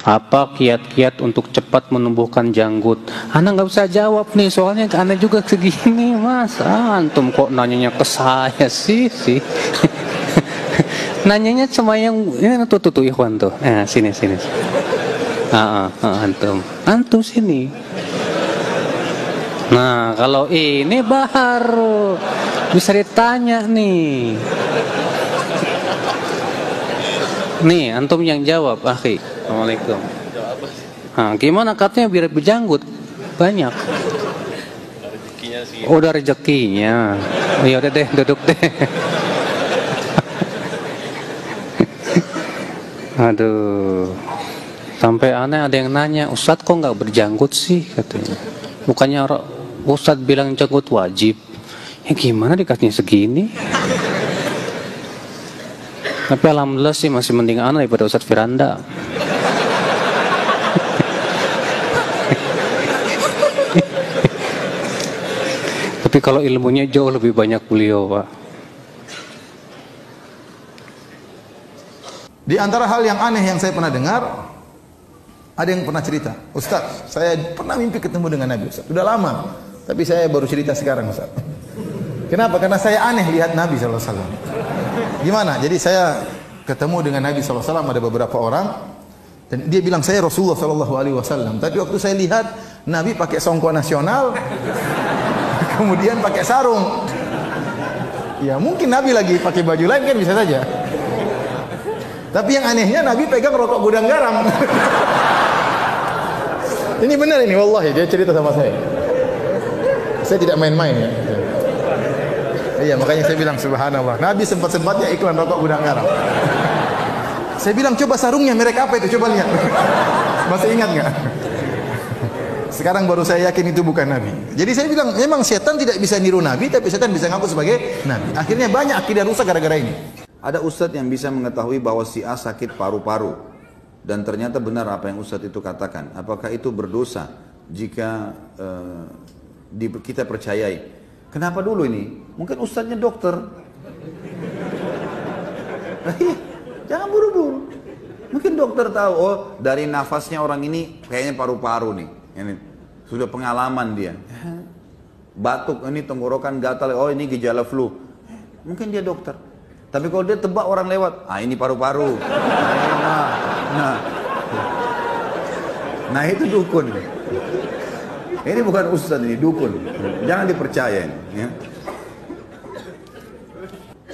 Apa kiat-kiat untuk cepat menumbuhkan janggut? Ana nggak bisa jawab nih, soalnya ana juga segini mas. Antum kok nanyanya ke saya sih? Nanyanya cuma yang ini tuh Ikhwan tuh. Sini. Antum sini. Nah, kalau ini baru bisa ditanya nih. Nih, antum yang jawab, akhi. Assalamualaikum. Gimana katanya biar berjanggut? Banyak. Udah rezekinya. Ya udah deh, duduk deh. Aduh. Sampai aneh ada yang nanya, Ustadz kok nggak berjanggut sih katanya. Bukannya Ustadz bilang janggut wajib. Ya gimana dikasihnya segini? Tapi alhamdulillah sih masih mending aneh daripada Ustadz Firanda. Tapi kalau ilmunya jauh lebih banyak beliau, Pak. Di antara hal yang aneh yang saya pernah dengar, ada yang pernah cerita, Ustaz, saya pernah mimpi ketemu dengan Nabi, Ustaz. Sudah lama, tapi saya baru cerita sekarang, Ustaz. Kenapa? Karena saya aneh lihat Nabi SAW. Gimana? Jadi saya ketemu dengan Nabi SAW, ada beberapa orang, dan dia bilang saya Rasulullah SAW. Tapi waktu saya lihat Nabi pakai songkok nasional, kemudian pakai sarung. Ya mungkin Nabi lagi pakai baju lain kan bisa saja. Tapi yang anehnya Nabi pegang rokok gudang garam. Ini benar ini, wallahi dia cerita sama saya. Saya tidak main-main ya. Iya, makanya saya bilang subhanallah. Nabi sempat-sempatnya iklan rokok gudang garam. Saya bilang coba sarungnya merek apa itu, coba lihat. Masih ingat nggak? Sekarang baru saya yakin itu bukan Nabi. Jadi saya bilang memang setan tidak bisa niru Nabi, tapi setan bisa ngaku sebagai Nabi. Akhirnya banyak akidah rusak gara-gara ini. Ada ustadz yang bisa mengetahui bahwa si A sakit paru-paru dan ternyata benar apa yang ustadz itu katakan. Apakah itu berdosa jika kita percayai? Kenapa dulu ini? Mungkin ustadznya dokter. Jangan buru-buru. Mungkin dokter tahu, oh dari nafasnya orang ini kayaknya paru-paru nih. Ini sudah pengalaman dia. Batuk, ini tenggorokan gatal, oh ini gejala flu. Mungkin dia dokter. Tapi kalau dia tebak orang lewat, ini paru-paru. Nah itu dukun. Ini bukan ustaz, ini dukun. Jangan dipercaya. Ya.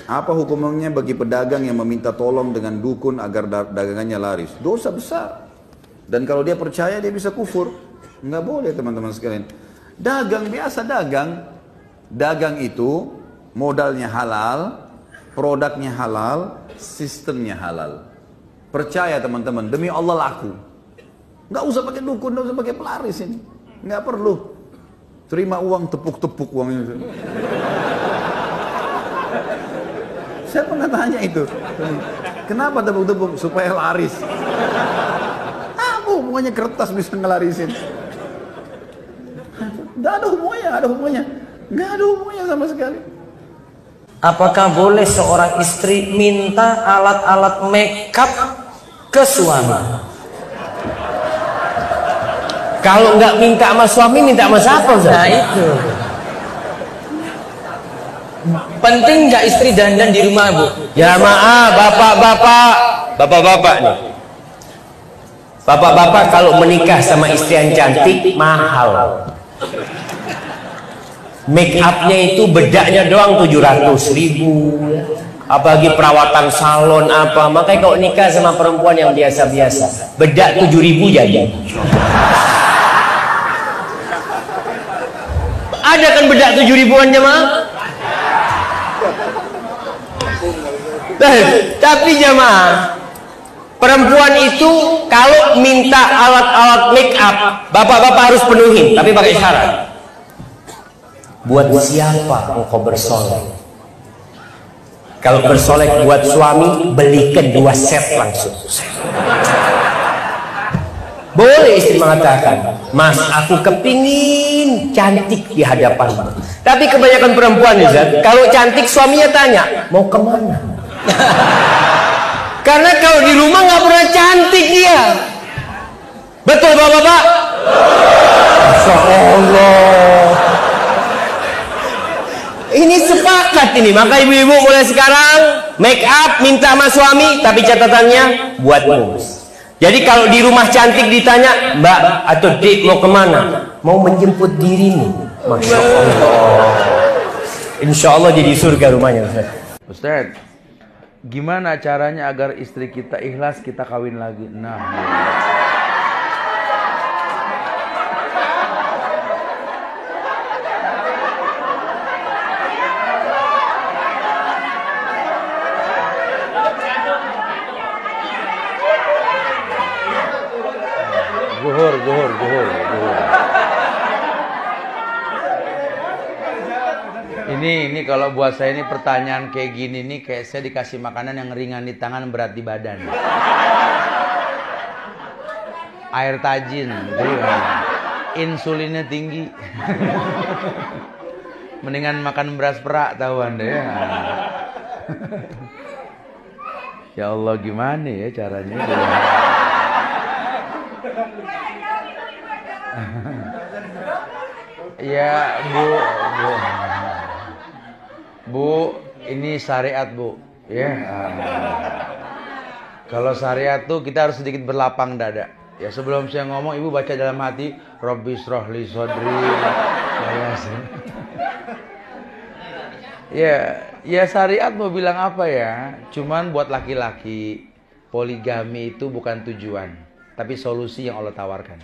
Apa hukumnya bagi pedagang yang meminta tolong dengan dukun agar dagangannya laris? Dosa besar. Dan kalau dia percaya dia bisa kufur. Nggak boleh teman-teman sekalian. Dagang biasa dagang. Dagang itu modalnya halal, produknya halal, sistemnya halal. Percaya teman-teman, demi Allah laku. Nggak usah pakai dukun, nggak usah pakai pelaris ini. Nggak perlu. Terima uang, tepuk-tepuk uang itu. Saya pernah tanya itu. Kenapa tepuk-tepuk? Supaya laris. Apa hubungannya kertas bisa ngelarisin? Nggak ada hubungannya, Nggak ada hubungannya sama sekali. Apakah boleh seorang istri minta alat-alat makeup ke suami? Kalau nggak minta sama suami, minta sama siapa? Nah itu. Penting nggak istri dandan di rumah, Bu? Ya maaf, bapak-bapak nih. Bapak-bapak kalau menikah sama istri yang cantik mahal. Make upnya itu bedaknya doang 700.000. Apalagi perawatan salon apa. Makanya kalau nikah sama perempuan yang biasa-biasa, bedak 7.000 jadi. Ada kan bedak 7.000-an jemaah? Tapi jemaah, perempuan itu kalau minta alat-alat make up, bapak-bapak harus penuhi, tapi pakai syarat. Buat siapa engkau bersolek? Kalau bersolek buat suami, belikan 2 set langsung. Boleh istri mengatakan, Mas, aku kepingin cantik di hadapanmu. Tapi kebanyakan perempuan, Ustaz, kalau cantik suaminya tanya, mau kemana? Karena kalau di rumah nggak pernah cantik dia. bapak-bapak? Masya Allah. Ini sepakat ini. Maka ibu-ibu mulai sekarang make up minta sama suami, tapi catatannya buatmu. Jadi kalau di rumah cantik ditanya, Mbak atau Dik mau kemana? Mau menjemput dirimu. Masya Allah. Insya Allah jadi surga rumahnya, Ustaz. Ustaz, gimana caranya agar istri kita ikhlas kita kawin lagi? Nah, Zuhur. Ini kalau buat saya ini pertanyaan kayak gini nih kayak saya dikasih makanan yang ringan di tangan berat di badan. Air tajin, insulinnya tinggi. Mendingan makan beras perak tahu Anda ya. Ya Allah gimana ya caranya? Ya Bu, ini syariat Bu, ya. Kalau syariat tuh kita harus sedikit berlapang dada. Ya sebelum saya ngomong, ibu baca dalam hati, Robbi srohli sodri. Ya syariat mau bilang apa ya? Cuman buat laki-laki, poligami itu bukan tujuan, tapi solusi yang Allah tawarkan.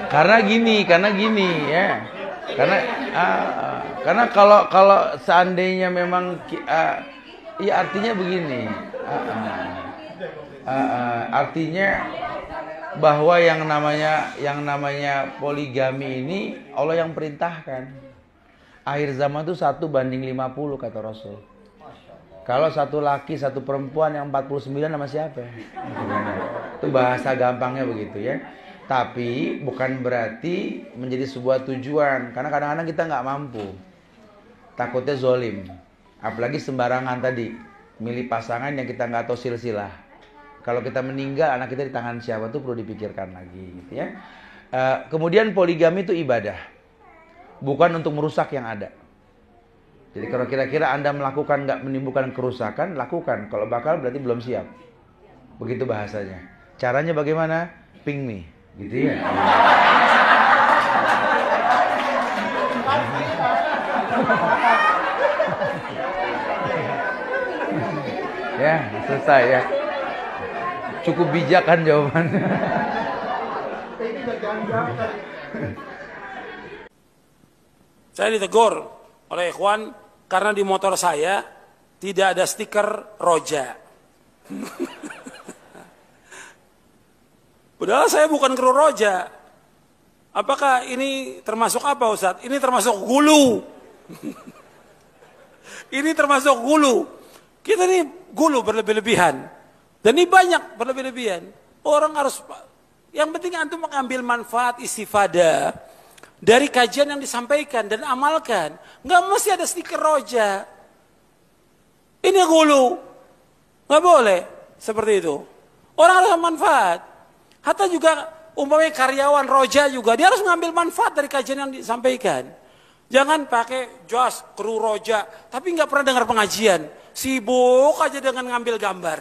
Karena gini ya. Karena kalau seandainya memang ya artinya begini. Artinya bahwa yang namanya poligami ini Allah yang perintahkan. Akhir zaman itu 1:50 kata Rasul. Kalau satu laki satu perempuan yang 49 sama siapa? Itu bahasa gampangnya begitu ya. Tapi bukan berarti menjadi sebuah tujuan. Karena kadang-kadang kita nggak mampu. Takutnya zolim. Apalagi sembarangan tadi. Milih pasangan yang kita nggak tahu silsilah. Kalau kita meninggal anak kita di tangan siapa tuh perlu dipikirkan lagi gitu ya. Kemudian poligami itu ibadah. Bukan untuk merusak yang ada. Jadi kalau kira-kira Anda melakukan nggak menimbulkan kerusakan, lakukan. Kalau bakal berarti belum siap. Begitu bahasanya. Caranya bagaimana? Ping me. Gitu ya. Ya, selesai ya. Cukup bijak kan jawabannya. Saya ditegur oleh ikhwan karena di motor saya tidak ada stiker Roja. Padahal saya bukan kru Roja. Apakah ini termasuk apa Ustaz? Ini termasuk gulu. Ini termasuk gulu. Kita ini gulu berlebih-lebihan. Dan ini banyak berlebih-lebihan. Orang harus, yang penting antum mengambil manfaat istifadah dari kajian yang disampaikan dan amalkan. Nggak mesti ada stiker Roja. Ini gulu. Nggak boleh seperti itu. Orang harus manfaat. Hatta juga umpamanya karyawan Roja juga, dia harus mengambil manfaat dari kajian yang disampaikan. Jangan pakai jas kru Roja, tapi nggak pernah dengar pengajian. Sibuk aja dengan ngambil gambar.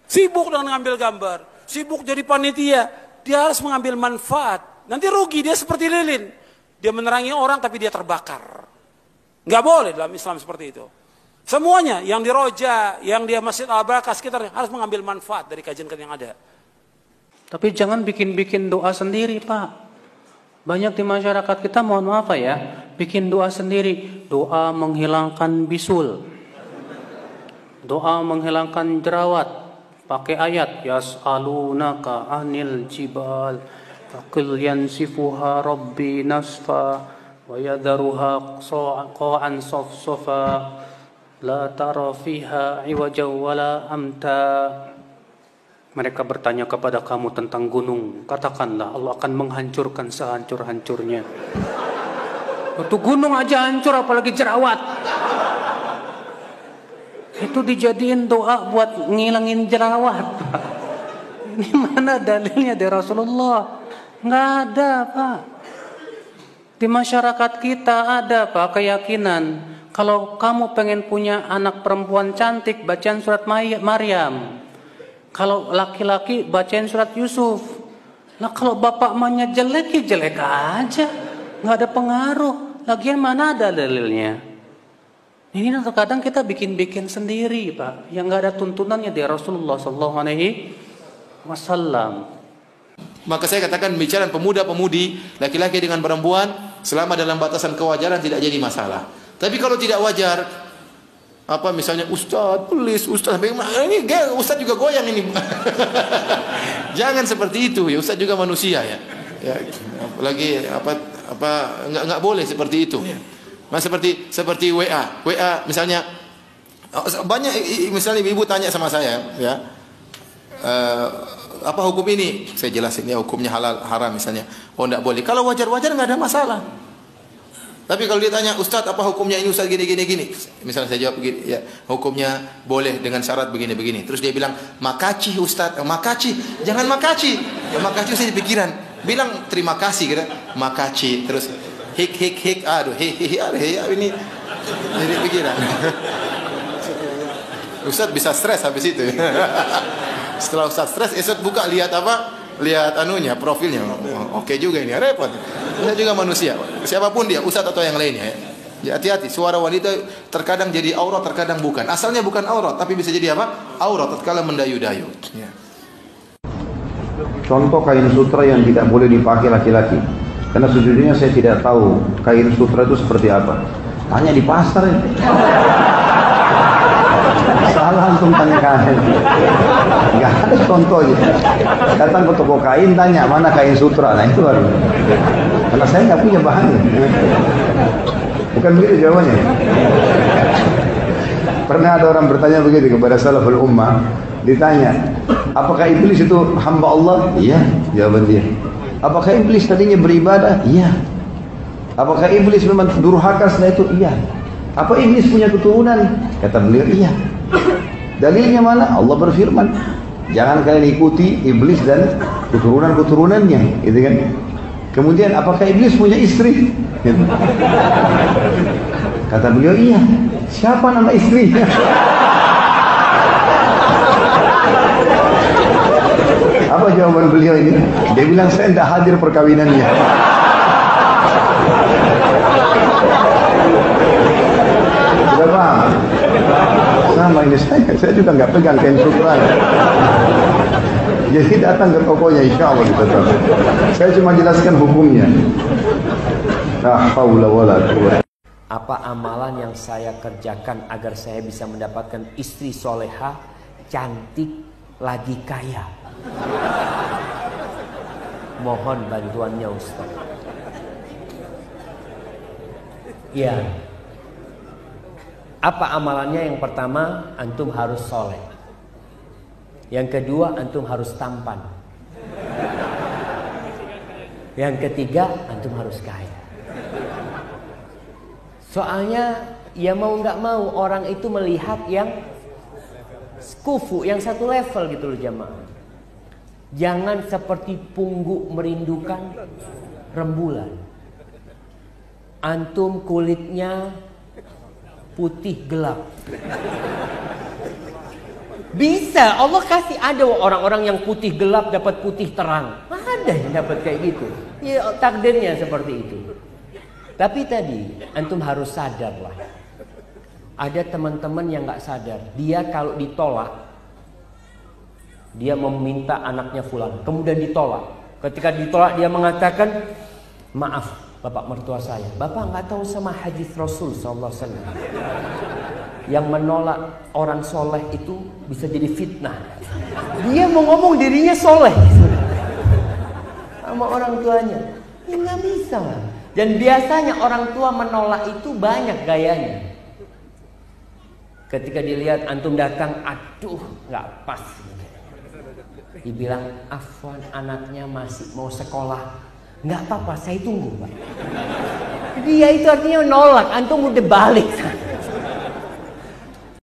Sibuk dengan ngambil gambar. Sibuk jadi panitia. Dia harus mengambil manfaat. Nanti rugi, dia seperti lilin. Dia menerangi orang tapi dia terbakar. Nggak boleh dalam Islam seperti itu. Semuanya, yang di Roja, yang di Masjid Al-Barakah sekitarnya, harus mengambil manfaat dari kajian-kajian yang ada. Tapi jangan bikin-bikin doa sendiri, Pak. Banyak di masyarakat kita, mohon maaf ya, bikin doa sendiri. Doa menghilangkan bisul. Doa menghilangkan jerawat. Pakai ayat, yas'alunaka anil jibal. Faqil yansifuha rabbi nasfa. Wa yadharuha qa'an safsafa. La tara fiha iwaja wala amta. Mereka bertanya kepada kamu tentang gunung. Katakanlah Allah akan menghancurkan sehancur-hancurnya. Untuk gunung aja hancur apalagi jerawat. Itu dijadiin doa buat ngilangin jerawat, Pak. Ini mana dalilnya dari Rasulullah? Nggak ada, Pak. Di masyarakat kita ada, Pak, keyakinan kalau kamu pengen punya anak perempuan cantik, bacaan surat Maryam. Kalau laki-laki bacain surat Yusuf. Nah kalau bapak emaknya jelek ya jelek aja, nggak ada pengaruh. Lagian mana ada dalilnya? Ini terkadang kita bikin-bikin sendiri, Pak, yang nggak ada tuntunannya dari Rasulullah SAW. Maka saya katakan bicara pemuda-pemudi, laki-laki dengan perempuan, selama dalam batasan kewajaran tidak jadi masalah. Tapi kalau tidak wajar, apa misalnya Ustaz, please Ustaz, ini Ustaz juga goyang ini. Jangan seperti itu ya, Ustaz juga manusia ya. Ya apalagi nggak boleh seperti itu. Nah, seperti WA misalnya banyak, misalnya ibu tanya sama saya ya, apa hukum ini? Saya jelasin ya, hukumnya halal haram misalnya. Oh enggak boleh. Kalau wajar-wajar enggak ada masalah. Tapi kalau dia tanya, Ustaz apa hukumnya ini Ustaz gini. Misalnya saya jawab begini, ya, hukumnya boleh dengan syarat begini. Terus dia bilang, "Makaci Ustaz." "Makaci." Jangan makaci. Ya makaci saya pikiran. Bilang terima kasih kira. Makaci terus hik. Aduh, ini jadi pikiran. Ustaz bisa stres habis itu. Setelah Ustaz stres, Ustaz buka lihat apa? Lihat anunya, profilnya. Oke juga ini, repot. Kita juga manusia. Siapapun dia, Ustaz atau yang lainnya ya. Ya, hati-hati, suara wanita terkadang jadi aurat, terkadang bukan. Asalnya bukan aurat, tapi bisa jadi apa? Aurat tatkala mendayu-dayu. Ya. Contoh kain sutra yang tidak boleh dipakai laki-laki. Karena sejujurnya saya tidak tahu kain sutra itu seperti apa. Tanya di pasar ini. Salah antum tanya kain. Enggak ada contohnya. Datang ke toko kain tanya mana kain sutra. Nah itu baru. Karena saya nggak punya bahannya. Bukan begitu jawabannya. Pernah ada orang bertanya begitu kepada salaful ummah, ditanya, apakah iblis itu hamba Allah? Iya, jawaban dia. Apakah iblis tadinya beribadah? Iya. Apakah iblis memang durhaka setelah itu? Iya. Apa iblis punya keturunan? Kata beliau, iya. Dalilnya mana? Allah berfirman, jangan kalian ikuti iblis dan keturunan-keturunannya, gitu kan? Kemudian apakah iblis punya istri? Gitu. Kata beliau, iya. Siapa nama istrinya? Apa jawaban beliau ini? Dia bilang, saya tidak hadir perkawinannya. Sudah paham? Sama ini saya juga nggak pegang kain sutra. Jadi datang ke tokonya, insya Allah ditetap. Saya cuma jelaskan hukumnya. La haula wala quwwata. Apa amalan yang saya kerjakan agar saya bisa mendapatkan istri soleha, cantik, lagi kaya? Mohon bantuannya Ustaz. Ya. Apa amalannya? Yang pertama, antum harus soleh. Yang kedua, antum harus tampan. Yang ketiga, antum harus kaya. Soalnya ya mau nggak mau orang itu melihat yang kufu, yang satu level gitu loh jamaah. Jangan seperti pungguk merindukan rembulan. Antum kulitnya putih gelap. Bisa Allah kasih, ada orang-orang yang putih gelap dapat putih terang. Ada yang dapat kayak gitu. Ya takdirnya seperti itu. Tapi tadi antum harus sadar lah. Ada teman-teman yang nggak sadar. Dia kalau ditolak, dia meminta anaknya fulan, kemudian ditolak. Ketika ditolak dia mengatakan, maaf bapak mertua saya. Bapak nggak tahu sama hadis Rasul SAW. Yang menolak orang soleh itu bisa jadi fitnah. Dia mau ngomong dirinya soleh sama orang tuanya. Ya nggak bisa lah. Dan biasanya orang tua menolak itu banyak gayanya. Ketika dilihat antum datang, aduh nggak pas. Dibilang, afwan anaknya masih mau sekolah. Nggak apa-apa, saya tunggu Pak. Dia itu artinya nolak, antum udah balik.